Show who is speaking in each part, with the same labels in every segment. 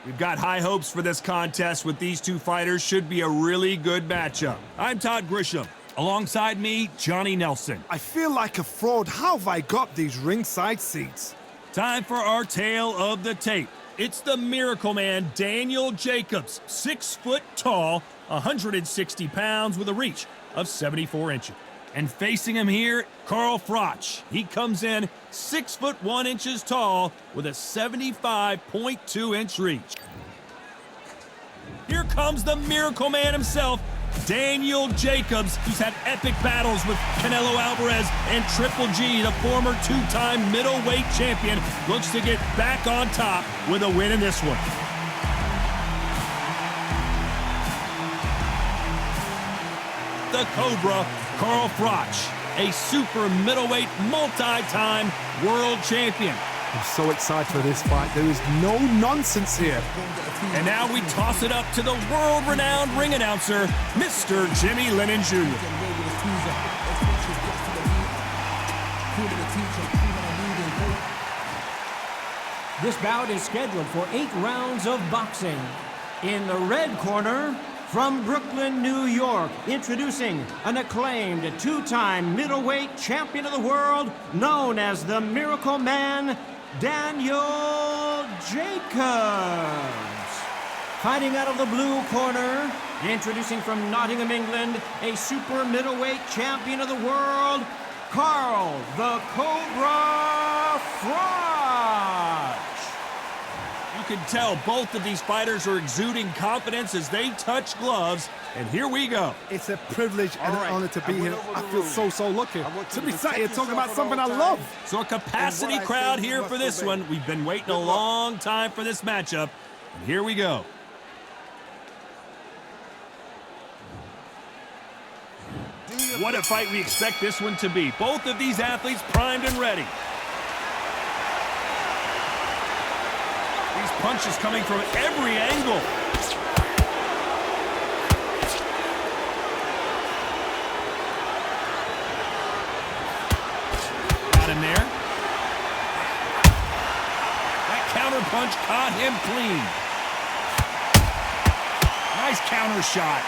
Speaker 1: We've got high hopes for this contest with these two fighters. Should be a really good matchup. I'm Todd Grisham. Alongside me, Johnny Nelson.
Speaker 2: I feel like a fraud. How have I got these ringside seats?
Speaker 1: Time for our tale of the tape. It's the Miracle Man, Daniel Jacobs, 6 foot tall, 160 pounds with a reach of 74 inches. And facing him here, Carl Froch. He comes in 6 foot 1 inches tall with a 75.2 inch reach. Here comes the Miracle Man himself, Daniel Jacobs, who's had epic battles with Canelo Alvarez and Triple G, the former 2-time middleweight champion, looks to get back on top with a win in this one. The Cobra, Carl Froch, a super middleweight multi-time world champion.
Speaker 2: I'm so excited for this fight. There is no nonsense here.
Speaker 1: And now we toss it up to the world-renowned ring announcer, Mr. Jimmy Lennon Jr.
Speaker 3: This bout is scheduled for 8 rounds of boxing. In the red corner, from Brooklyn, New York, introducing an acclaimed 2-time middleweight champion of the world, known as the Miracle Man, Daniel Jacobs. Fighting out of the blue corner, introducing from Nottingham, England, a super middleweight champion of the world, Carl the Cobra Froch.
Speaker 1: You can tell both of these fighters are exuding confidence as they touch gloves, and here we go.
Speaker 2: It's a privilege and an honor to be here. I feel so lucky to be sat here talking about something I love.
Speaker 1: So a capacity crowd here for this one. We've been waiting a long time for this matchup, and here we go. What a fight we expect this one to be. Both of these athletes primed and ready. These punches coming from every angle. Got him there. That counter punch caught him clean. Nice counter shot.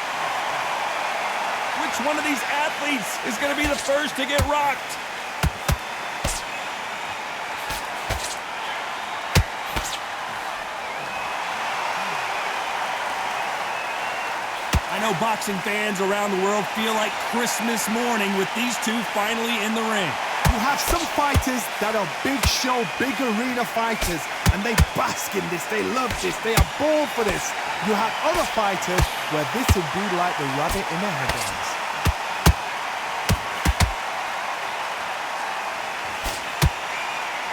Speaker 1: Which one of these athletes is going to be the first to get rocked? I know boxing fans around the world feel like Christmas morning with these two finally in the ring.
Speaker 2: You have some fighters that are big show, big arena fighters, and they bask in this, they love this, they are born for this. You have other fighters where this would be like the rabbit in the headlines.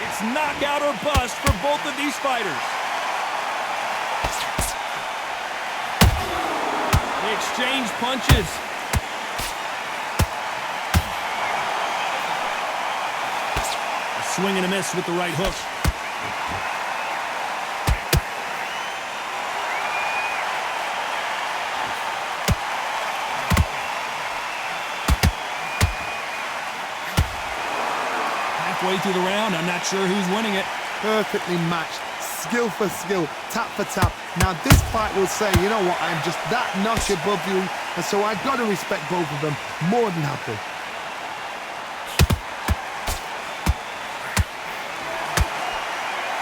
Speaker 1: It's knockout or bust for both of these fighters. They exchange punches. A swing and a miss with the right hook. Halfway through the round, I'm not sure who's winning it.
Speaker 2: Perfectly matched, skill for skill, tap for tap. Now this fight will say, you know what, I'm just that notch above you, and so I've got to respect both of them more than happy.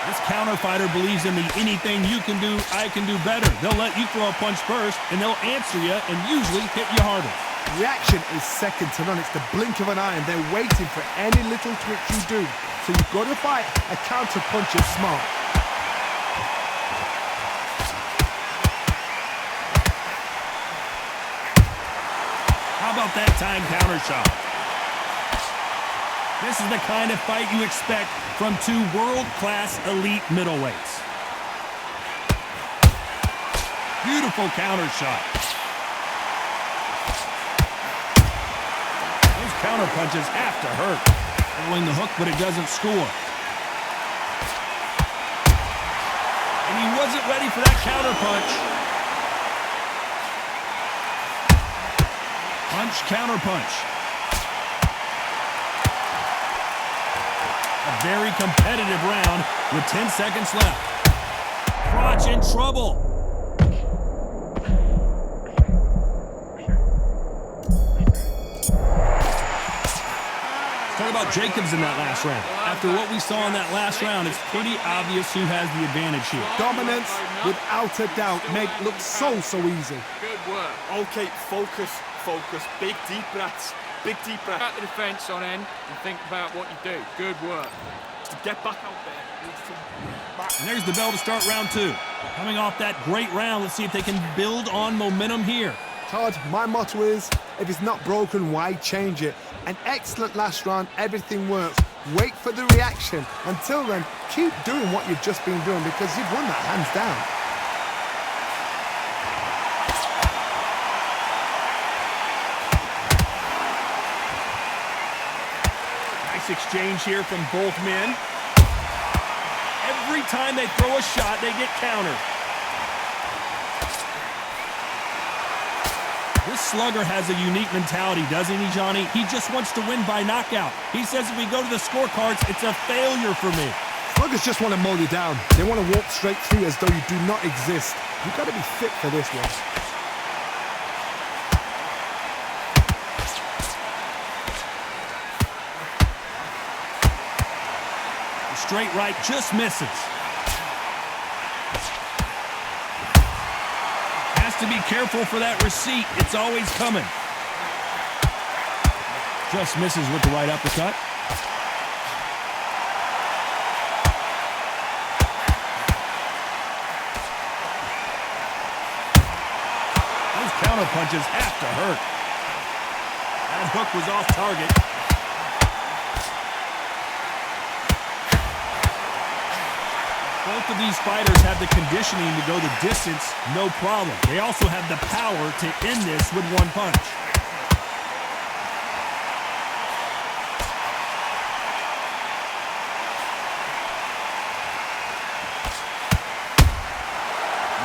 Speaker 1: This counter fighter believes in the anything you can do, I can do better. They'll let you throw a punch first, and they'll answer you and usually hit you harder.
Speaker 2: Reaction is second to none. It's the blink of an eye, and they're waiting for any little twitch you do. So you've got to fight a counter puncher smart.
Speaker 1: How about that time counter shot? This is the kind of fight you expect from two world-class elite middleweights. Beautiful counter shot. Those counter punches have to hurt. Throwing the hook, but it doesn't score. And he wasn't ready for that counter punch. Punch, counter punch. A very competitive round with 10 seconds left. Froch in trouble. Talk about Jacobs in that last round. After what we saw in that last round, it's pretty obvious who has the advantage here.
Speaker 2: Dominance, without a doubt, made it look so easy.
Speaker 4: Good work.
Speaker 5: Okay, focus. Big deep breaths. Big deep breaths.
Speaker 4: Back the defence on end and think about what you do. Good work.
Speaker 5: To get back out there.
Speaker 1: And there's the bell to start round 2. Coming off that great round, let's see if they can build on momentum here.
Speaker 2: Todd, my motto is, if it's not broken, why change it? An excellent last round, everything works. Wait for the reaction. Until then, keep doing what you've just been doing because you've won that hands down.
Speaker 1: Nice exchange here from both men. Every time they throw a shot, they get countered. This slugger has a unique mentality, doesn't he, Johnny? He just wants to win by knockout. He says if we go to the scorecards, it's a failure for me.
Speaker 2: Sluggers just want to mow you down. They want to walk straight through as though you do not exist. You've got to be fit for this one.
Speaker 1: The straight right just misses. To be careful for that receipt. It's always coming. Just misses with the right uppercut. Those counter punches have to hurt. That hook was off target. Both of these fighters have the conditioning to go the distance, no problem. They also have the power to end this with one punch.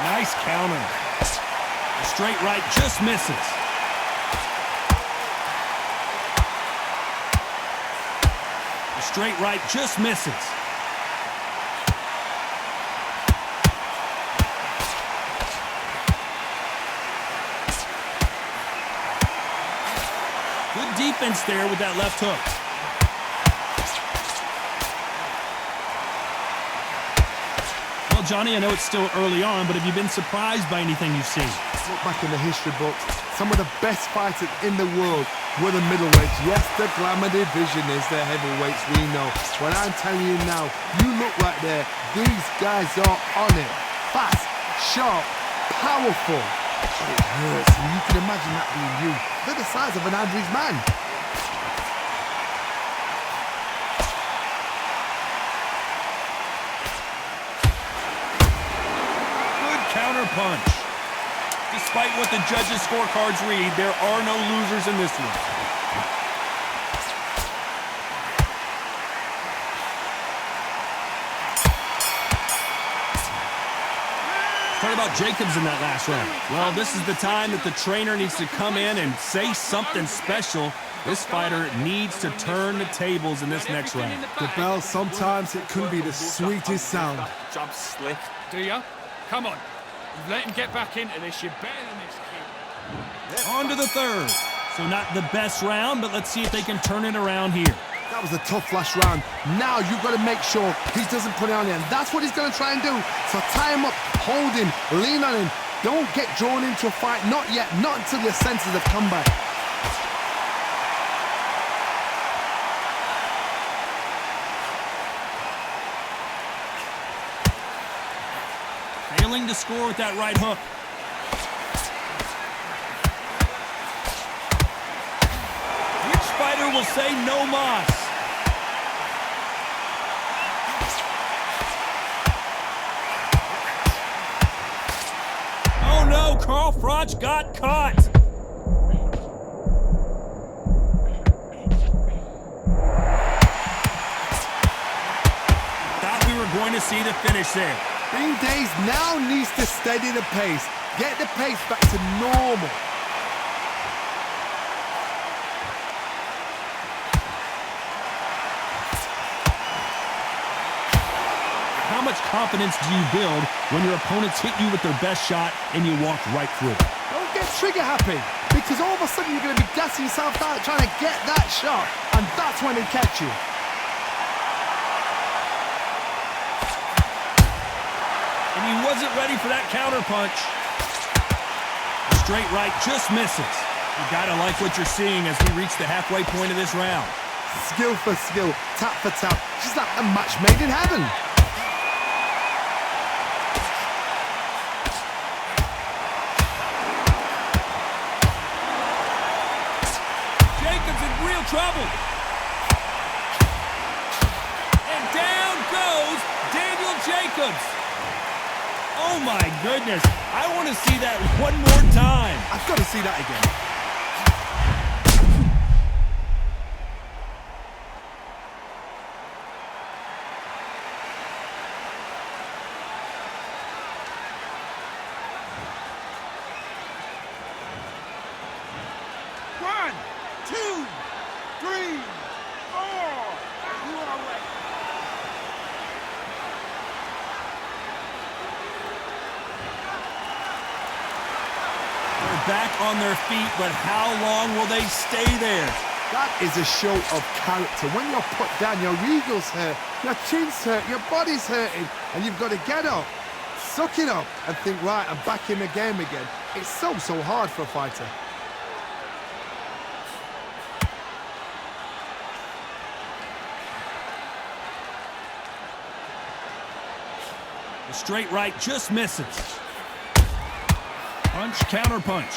Speaker 1: Nice counter. The straight right just misses. The straight right just misses. Defense there with that left hook. Well, Johnny, I know it's still early on, but have you been surprised by anything you've seen?
Speaker 2: Look back in the history books. Some of the best fighters in the world were the middleweights. Yes, the glamour division is the heavyweights, we know. But I'm telling you now, you look right there. These guys are on it. Fast, sharp, powerful. But it hurts, and you can imagine that being you. They're the size of an average man.
Speaker 1: Good counter punch. Despite what the judges' scorecards read, there are no losers in this one. Talk about Jacobs in that last round. Well, this is the time that the trainer needs to come in and say something special. This fighter needs to turn the tables in this next round.
Speaker 2: The bell, sometimes it can be the sweetest sound.
Speaker 5: Jab slick.
Speaker 4: Do ya? Come on. You've let him get back into this. You're better than this kid.
Speaker 1: On to the third. So not the best round, but let's see if they can turn it around here.
Speaker 2: That was a tough last round. Now you've got to make sure he doesn't put it on you. And that's what he's going to try and do. So tie him up, hold him, lean on him. Don't get drawn into a fight. Not yet. Not until your senses have come back.
Speaker 1: Failing to score with that right hook. Which fighter will say no mas? Oh no, Carl Froch got caught. Thought we were going to see the finish there.
Speaker 2: Bean Days now needs to steady the pace. Get the pace back to normal.
Speaker 1: How much confidence do you build when your opponents hit you with their best shot and you walk right through it?
Speaker 2: Don't get trigger happy, because all of a sudden you're going to be gassing yourself out trying to get that shot, and that's when they catch you.
Speaker 1: And he wasn't ready for that counter punch. The straight right just misses. You gotta like what you're seeing as we reach the halfway point of this round.
Speaker 2: Skill for skill, tap for tap, just like a match made in heaven.
Speaker 1: Jacobs in real trouble. And down goes Daniel Jacobs. Oh my goodness, I want to see that one more time.
Speaker 2: I've got to see that again.
Speaker 5: One, two, three, four. You are right.
Speaker 1: They're back on their feet, but how long will they stay there?
Speaker 2: That is a show of character. When you're put down, your eagles hurt, your chin's hurt, your body's hurting, and you've got to get up, suck it up, and think, right, I'm back in the game again. It's so hard for a fighter.
Speaker 1: The straight right just misses. Punch, counter punch.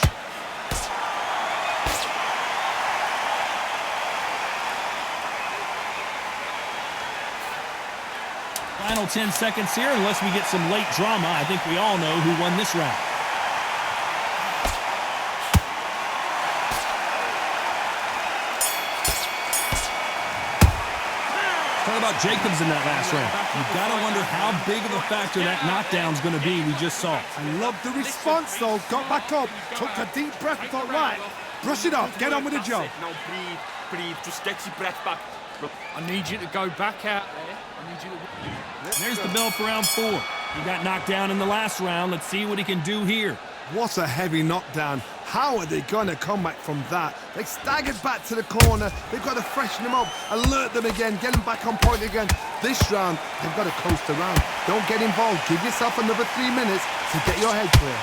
Speaker 1: Final 10 seconds here, unless we get some late drama. I think we all know who won this round. What about Jacobs in that last round? You've got to wonder how big of a factor that knockdown's going to be we just saw.
Speaker 2: I love the response, though. Got back up, took a deep breath, thought, right, brush it off, get on with the job.
Speaker 5: Now breathe, just get your breath back.
Speaker 4: I need you to go back out there. I need you to...
Speaker 1: There's the bell for round 4. He got knocked down in the last round. Let's see what he can do here.
Speaker 2: What a heavy knockdown. How are they going to come back from that? They staggered back to the corner. They've got to freshen them up, alert them again, get them back on point again. This round, they've got to coast around. Don't get involved. Give yourself another 3 minutes to get your head clear.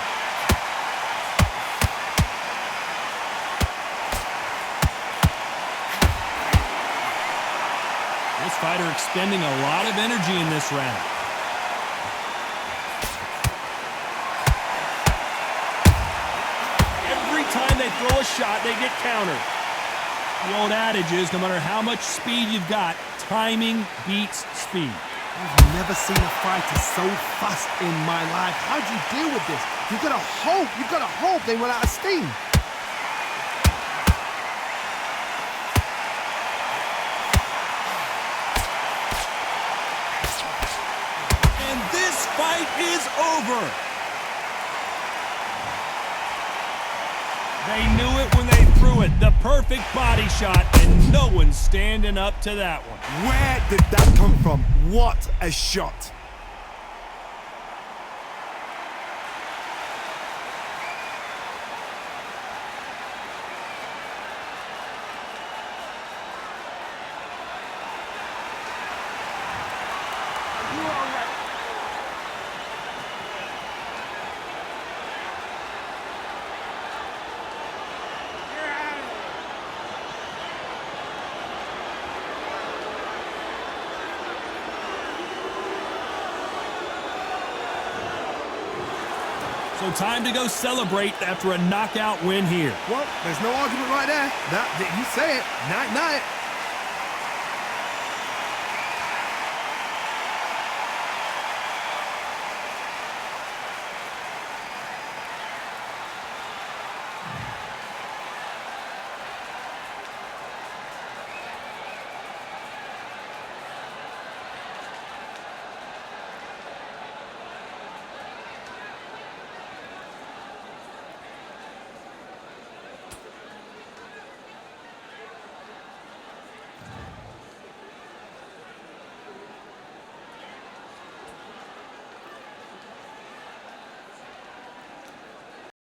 Speaker 1: This fighter expending a lot of energy in this round. Every time they throw a shot, they get countered. The old adage is, no matter how much speed you've got, timing beats speed.
Speaker 2: I've never seen a fighter so fast in my life. How do you deal with this? You've got to hope they run out of steam.
Speaker 1: And this fight is over. They knew it when they threw it. The perfect body shot, and no one's standing up to that one.
Speaker 2: Where did that come from? What a shot.
Speaker 1: So time to go celebrate after a knockout win here.
Speaker 2: Well, there's no argument right there. You say it. Night-night.